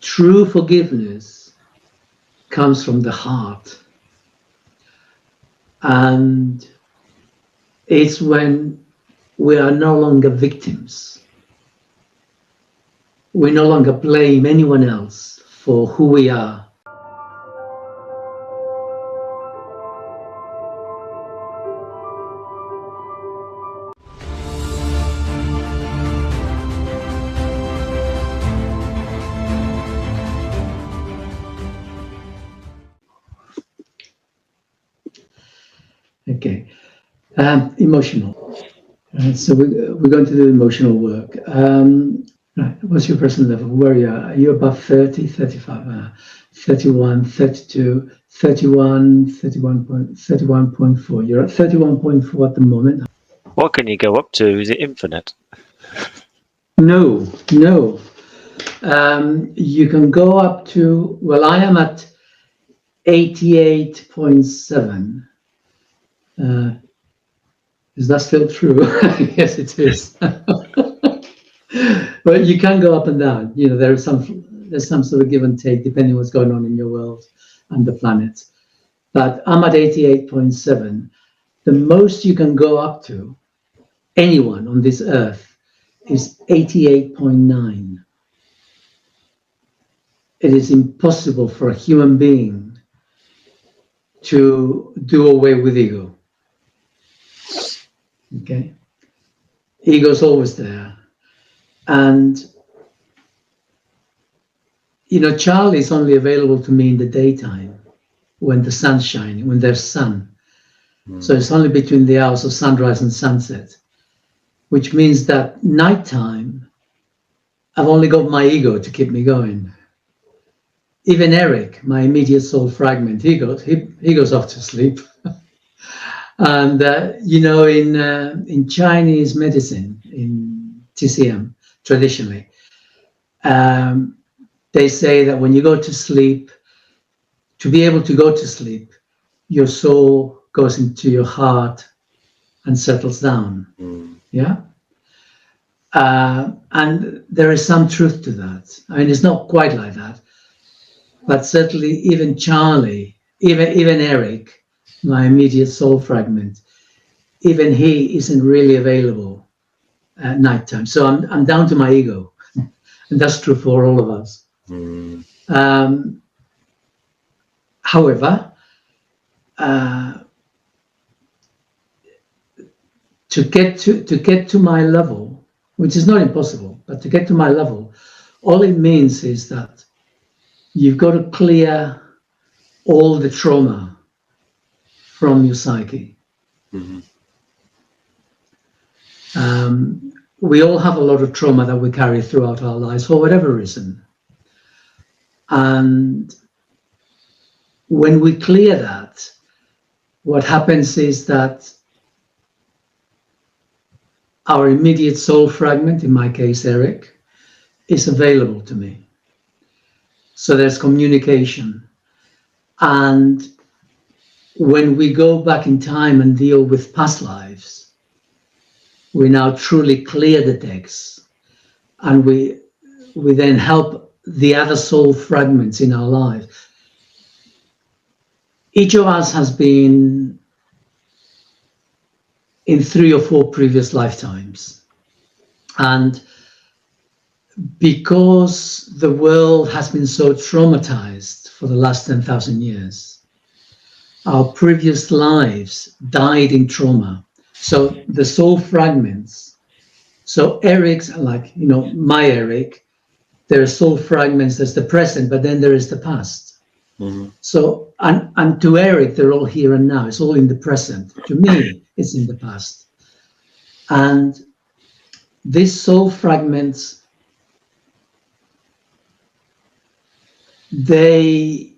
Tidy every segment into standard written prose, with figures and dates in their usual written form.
true forgiveness comes from the heart. And it's when we are no longer victims. We no longer blame anyone else for who we are. Okay, emotional. So we're going to do emotional work. Right. What's your personal level? Where are you? Are you above 30, 35, 31, 32, 31, 31.4? You're at 31.4 at the moment. What can you go up to? Is it infinite? No. You can go up to, well, I am at 88.7. Is that still true? Yes, it is. But you can go up and down. You know, there's some sort of give and take depending on what's going on in your world and the planet. But I'm at 88.7. The most you can go up to, anyone on this earth, is 88.9. It is impossible for a human being to do away with ego. Okay? Ego's always there. And, you know, Charley is only available to me in the daytime when the sun's shining, when there's sun. So it's only between the hours of sunrise and sunset, which means that nighttime, I've only got my ego to keep me going. Even Eric, my immediate soul fragment, he goes off to sleep. And, you know, in Chinese medicine, in TCM, traditionally, they say that when you go to sleep, to be able to go to sleep, your soul goes into your heart and settles down. Yeah? And there is some truth to that. I mean, it's not quite like that, but certainly even Charley, even Eric, my immediate soul fragment, even he isn't really available at nighttime. So I'm down to my ego, and that's true for all of us. However, to get to my level, which is not impossible, but to get to my level, all it means is that you've got to clear all the trauma from your psyche. We all have a lot of trauma that we carry throughout our lives for whatever reason. And when we clear that, what happens is that our immediate soul fragment, in my case, Eric, is available to me. So there's communication. And when we go back in time and deal with past lives, we now truly clear the decks, and we then help the other soul fragments in our life. Each of us has been in 3 or 4 previous lifetimes. And because the world has been so traumatized for the last 10,000 years, our previous lives died in trauma. So the soul fragments, so Eric's, like, you know, my Eric, there are soul fragments, there's the present, but then there is the past. So, and to Eric, they're all here and now. It's all in the present. To me, it's in the past. And these soul fragments, they,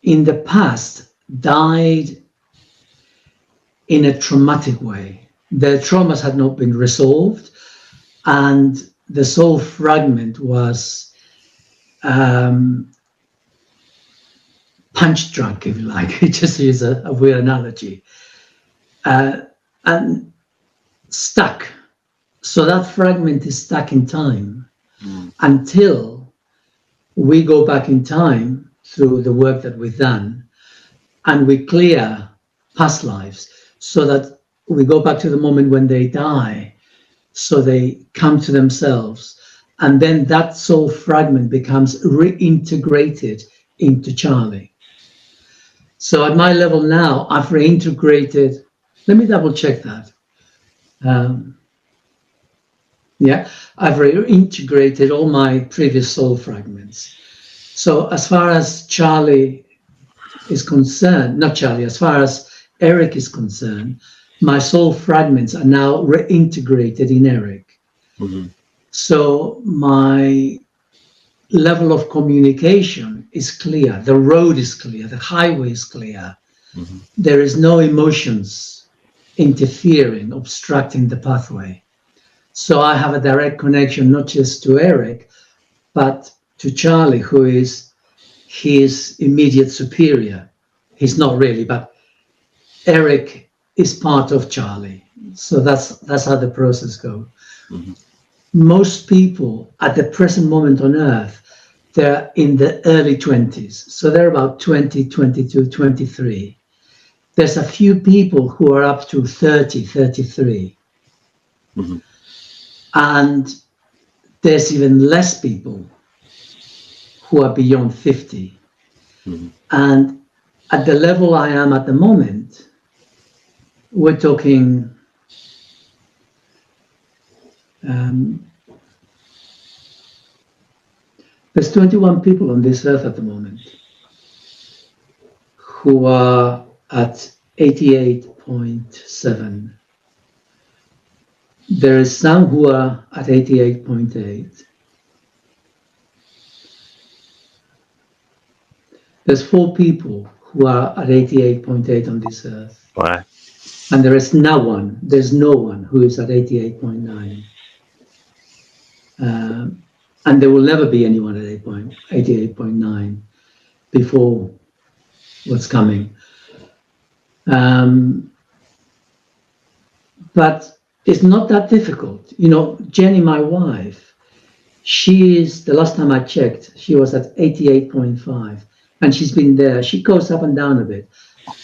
in the past, died in a traumatic way. Their traumas had not been resolved, and the soul fragment was punch drunk, if you like. It just is a weird analogy. And stuck. So that fragment is stuck in time until we go back in time through the work that we've done, and we clear past lives so that we go back to the moment when they die, so they come to themselves, and then that soul fragment becomes reintegrated into Charley. So at my level now, I've reintegrated. Let me double check that. Yeah, I've reintegrated all my previous soul fragments. So as far as Charley is concerned, not Charley, as far as Eric is concerned, my soul fragments are now reintegrated in Eric. Mm-hmm. So my level of communication is clear. The road is clear. The highway is clear. Mm-hmm. There is no emotions interfering, obstructing the pathway. So I have a direct connection, not just to Eric, but to Charley, who is his immediate superior. He's not really, but Eric is part of Charley. So that's how the process goes. Mm-hmm. Most people at the present moment on Earth, they're in the early 20s. So they're about 20, 22, 23. There's a few people who are up to 30, 33. Mm-hmm. And there's even less people who are beyond 50. Mm-hmm. And at the level I am at the moment, we're talking there's 21 people on this earth at the moment who are at 88.7. There is some who are at 88.8. There's 4 people who are at 88.8 on this earth. Wow. And there's no one who is at 88.9. And there will never be anyone at 88.9 before what's coming. But it's not that difficult. You know, Jenny, my wife, she is, the last time I checked, she was at 88.5. And she's been there. She goes up and down a bit,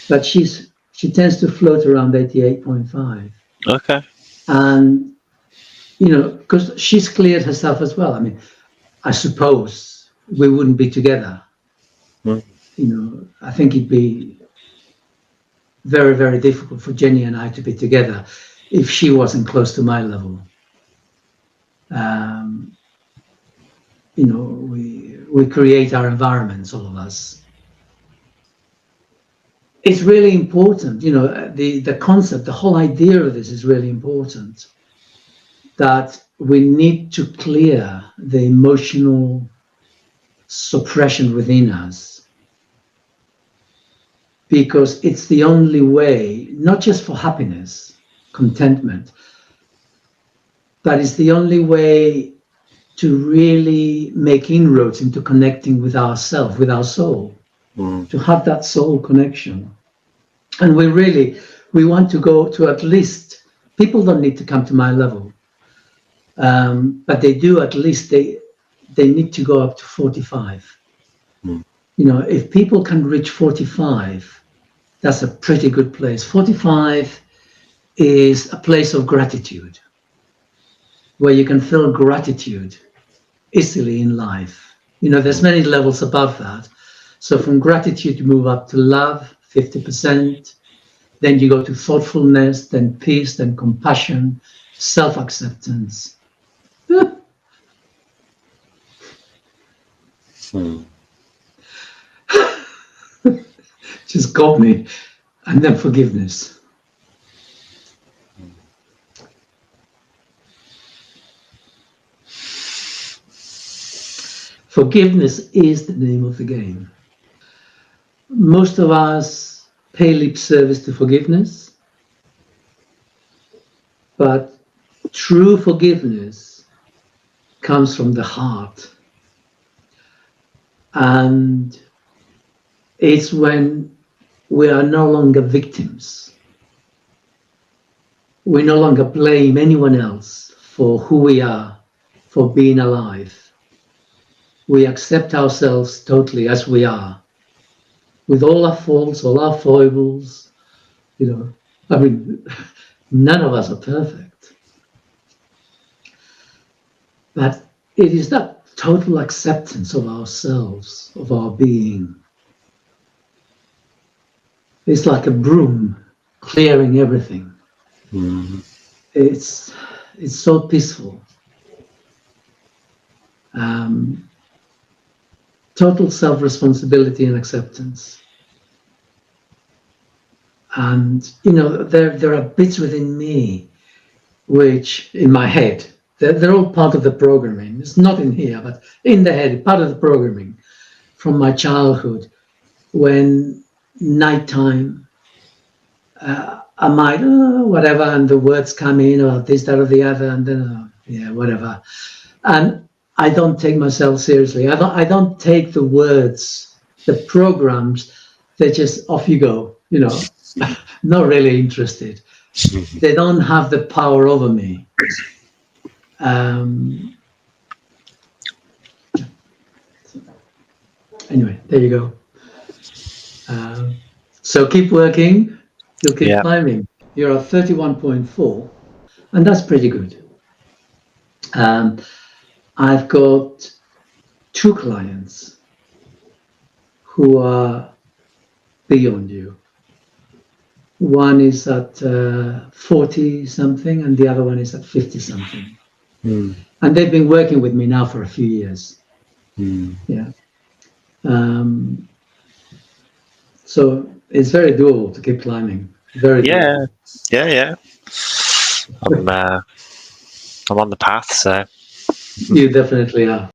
but she tends to float around 88.5. Okay. And, you know, because she's cleared herself as well. I mean, I suppose we wouldn't be together. Mm. You know, I think it'd be very, very difficult for Jenny and I to be together if she wasn't close to my level. You know, we create our environments, all of us. It's really important, you know, the concept, the whole idea of this is really important, that we need to clear the emotional suppression within us, because it's the only way, not just for happiness, contentment, but it's the only way to really make inroads into connecting with ourself, with our soul, to have that soul connection. And we want to go to at least, people don't need to come to my level, but they do, at least they need to go up to 45. You know, if people can reach 45, that's a pretty good place. 45 is a place of gratitude, where you can feel gratitude easily in life. You know, there's many levels above that. So from gratitude, you move up to love, 50%. Then you go to thoughtfulness, then peace, then compassion, self-acceptance. Just got me. And then forgiveness. Forgiveness is the name of the game. Most of us pay lip service to forgiveness, but true forgiveness comes from the heart. And it's when we are no longer victims. We no longer blame anyone else for who we are, for being alive. we accept ourselves totally as we are, with all our faults, all our foibles. I mean, none of us are perfect, but it is that total acceptance of ourselves, of our being. It's like a broom clearing everything. It's so peaceful. Total self-responsibility and acceptance. And there are bits within me which, in my head, they're all part of the programming. It's not in here, but in the head, part of the programming from my childhood. When nighttime, I might whatever, and the words come in, or this, that, or the other, and then whatever, and I don't take myself seriously. I don't take the words, the programs. They're just off you go. Not really interested. They don't have the power over me. Anyway, there you go. So keep working. You'll keep climbing. You're at 31.4, and that's pretty good. I've got 2 clients who are beyond you. One is at 40 something, and the other one is at 50 something. And they've been working with me now for a few years. Yeah. So it's very doable to keep climbing. Very doable. Yeah. I'm on the path, so you definitely are.